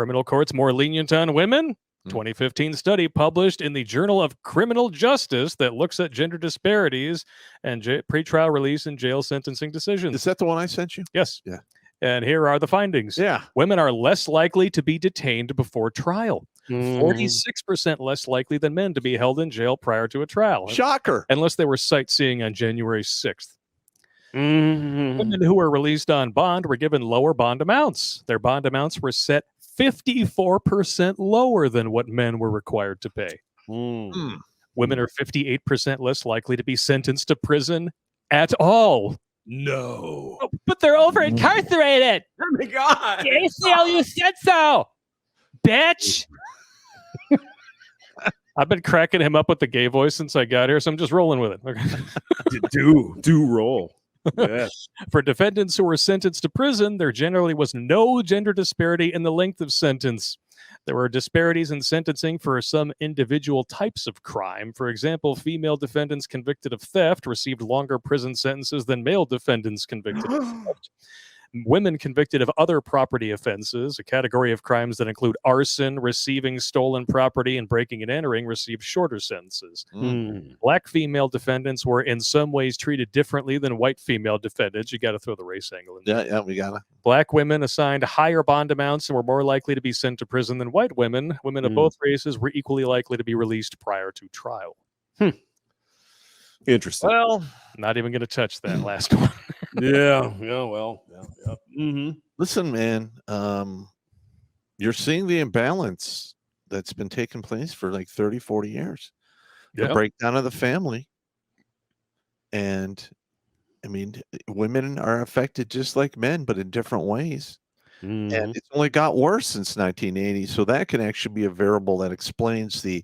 criminal courts more lenient on women? 2015 study published in the Journal of Criminal Justice that looks at gender disparities and pretrial release and jail sentencing decisions. Is that the one I sent you? Yes. Yeah. And here are the findings. Yeah. Women are less likely to be detained before trial. 46% less likely than men to be held in jail prior to a trial. Shocker. Unless they were sightseeing on January 6th. Women who were released on bond were given lower bond amounts. Their bond amounts were set 54% lower than what men were required to pay. Women are 58% less likely to be sentenced to prison at all. No. Oh, but they're over incarcerated. Oh my God. ACLU said so. Bitch. I've been cracking him up with the gay voice since I got here, so I'm just rolling with it. Okay. do roll. Yes. For defendants who were sentenced to prison, there generally was no gender disparity in the length of sentence. There were disparities in sentencing for some individual types of crime. For example, female defendants convicted of theft received longer prison sentences than male defendants convicted of theft. Women convicted of other property offenses, a category of crimes that include arson, receiving stolen property, and breaking and entering, received shorter sentences. Black female defendants were in some ways treated differently than white female defendants. You got to throw the race angle in there. Yeah, we got it. Black women assigned higher bond amounts and were more likely to be sent to prison than white women. Women of both races were equally likely to be released prior to trial. Interesting. Well, not even going to touch that last one. Yeah. Listen, man, you're seeing the imbalance that's been taking place for like 30, 40 years. The breakdown of the family. And I mean, women are affected just like men, but in different ways. And it's only got worse since 1980. So that can actually be a variable that explains the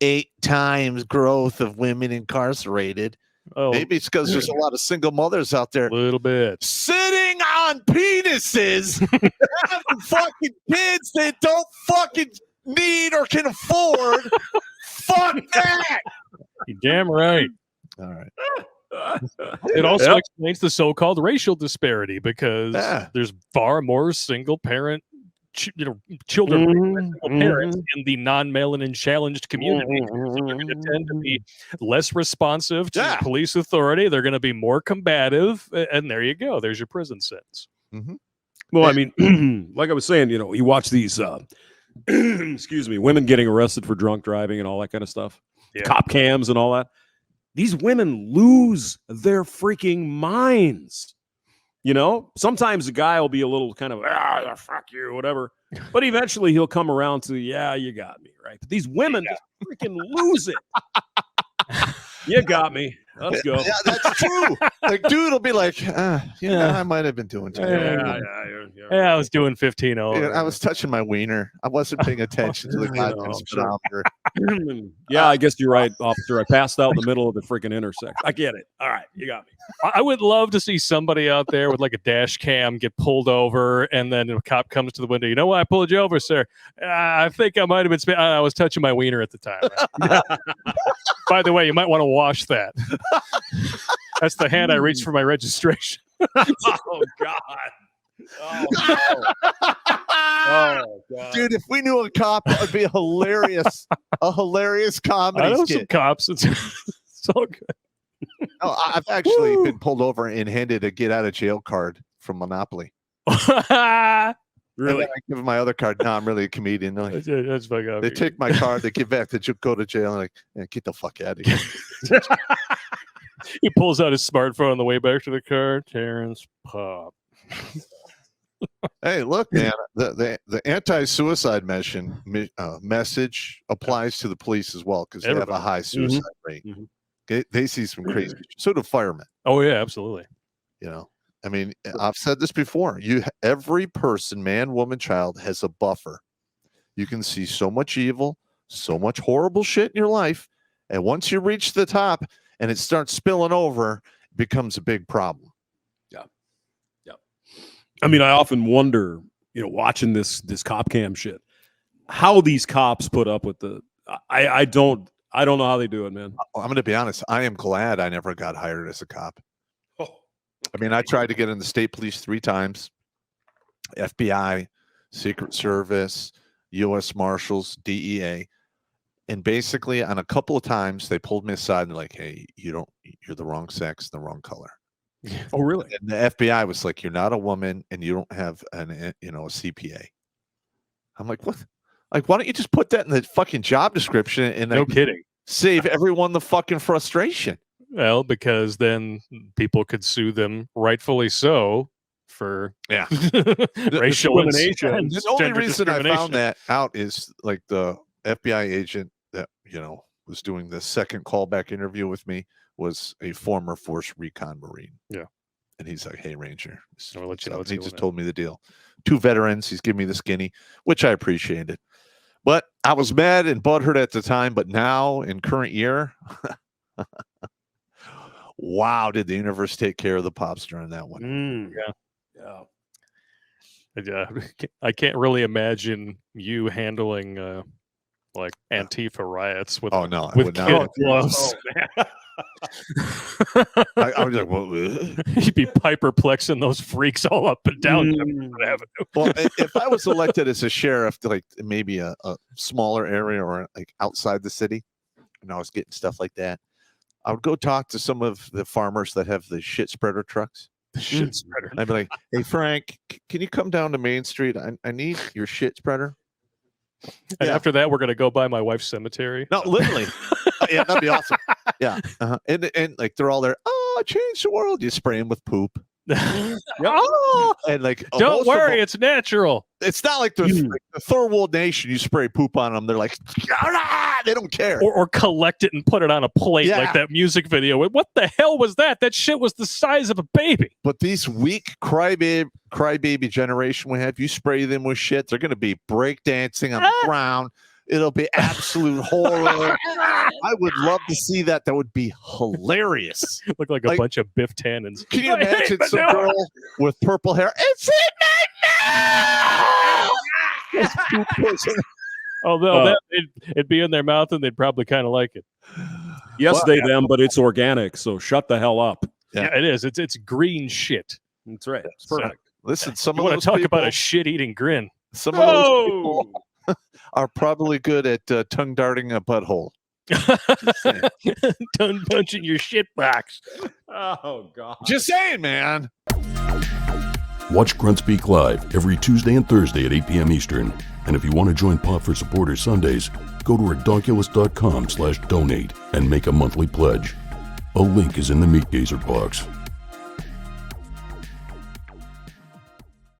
8 times growth of women incarcerated. Oh, maybe it's because there's a lot of single mothers out there. A little bit. Sitting on penises, having fucking kids they don't fucking need or can afford. Fuck that. You're damn right. All right. It also explains the so-called racial disparity because there's far more single parent children parents in the non-melanin challenged community. So they're going to tend to be less responsive to police authority. They're going to be more combative, and there you go. There's your prison sentence. Well, I mean, like I was saying, you watch these, excuse me, women getting arrested for drunk driving and all that kind of stuff, cop cams and all that. These women lose their freaking minds. Sometimes the guy will be a little kind of, fuck you, whatever. But eventually he'll come around to, yeah, you got me, right? But these women just freaking lose it. You got me. Let's go. Yeah, that's true. Like, dude will be like, I might have been doing too much. Yeah, I was doing 15 over. I was touching my wiener. I wasn't paying attention to the goddamn speedometer. Yeah, I guess you're right, officer. I passed out in the middle of the freaking intersection. I get it. All right, you got me. I would love to see somebody out there with like a dash cam get pulled over, and then a cop comes to the window. You know why I pulled you over, sir? I think I might have been. I was touching my wiener at the time. Right? By the way, you might want to wash that. That's the hand I reached for my registration. Oh God. Oh, no. Oh, God. Dude, if we knew a cop, that would be a hilarious comedy I know skit. some cops. It's all good. Oh, I've actually been pulled over and handed a get out of jail card from Monopoly. Really? I give them my other card. No, I'm really a comedian. Like, That's they take my card, they give back, they go to jail, and like, get the fuck out of here. He pulls out his smartphone on the way back to the car. Terrence Pop. Hey, look, man, the anti-suicide message applies to the police as well because they have a high suicide rate. They see some crazy. So do firemen. Oh yeah, absolutely. I mean, I've said this before. Every person, man, woman, child, has a buffer. You can see so much evil, so much horrible shit in your life, and once you reach the top and it starts spilling over, it becomes a big problem. I mean, I often wonder, watching this cop cam shit, how these cops put up with I don't know how they do it, man. I'm going to be honest. I am glad I never got hired as a cop. I mean, I tried to get in the state police 3 times, FBI Secret Service, U.S. Marshals, DEA. And basically, on a couple of times, they pulled me aside and they're like, hey, you're the wrong sex, the wrong color. Oh, really? And the FBI was like, you're not a woman and you don't have a CPA. I'm like, what? Like, why don't you just put that in the fucking job description and no kidding, save everyone the fucking frustration? Well, because then people could sue them, rightfully so, for racial discrimination. The only reason I found that out is like the FBI agent that was doing the second callback interview with me was a former Force Recon Marine. Yeah. And he's like, hey, Ranger. I'll let you know he just told me the deal. 2 veterans. He's giving me the skinny, which I appreciated. But I was mad and butthurt at the time. But now, in current year, wow, did the universe take care of the popster on that one? Yeah. I can't really imagine you handling like Antifa riots with kid gloves. I was like, well, you'd be Piperplexing those freaks all up and down Avenue. Well, if I was elected as a sheriff to like maybe a smaller area or like outside the city, and I was getting stuff like that, I would go talk to some of the farmers that have the shit spreader trucks. Shit spreader. I'd be like, hey, Frank, can you come down to Main Street? I need your shit spreader. And after that, we're going to go by my wife's cemetery. No, literally. Yeah, that'd be awesome. Yeah. And like they're all there. Oh, change the world. You spray them with poop. Oh, and like, don't worry, it's natural. It's not like the Third World Nation. You spray poop on them, they're like, they don't care. Or collect it and put it on a plate like that music video. What the hell was that? That shit was the size of a baby. But these weak crybaby generation we have, you spray them with shit, they're going to be breakdancing on the ground. It'll be absolute horror. I would love to see that. That would be hilarious. Look like a bunch of Biff Tannins. Can you imagine some girl with purple hair? It's in my mouth! Although it'd be in their mouth and they'd probably kind of like it. Yes, them, but it's organic, so shut the hell up. Yeah, it is. It's green shit. That's right. That's perfect. Listen, you want to talk about a shit-eating grin. Some of those people are probably good at tongue darting a butthole. Tongue punching your shit box. Oh, God. Just saying, man. Watch Grunt Speak live every Tuesday and Thursday at 8 p.m. Eastern. And if you want to join Pop for Supporters Sundays, go to redonkulous.com/donate and make a monthly pledge. A link is in the Meat Gazer box.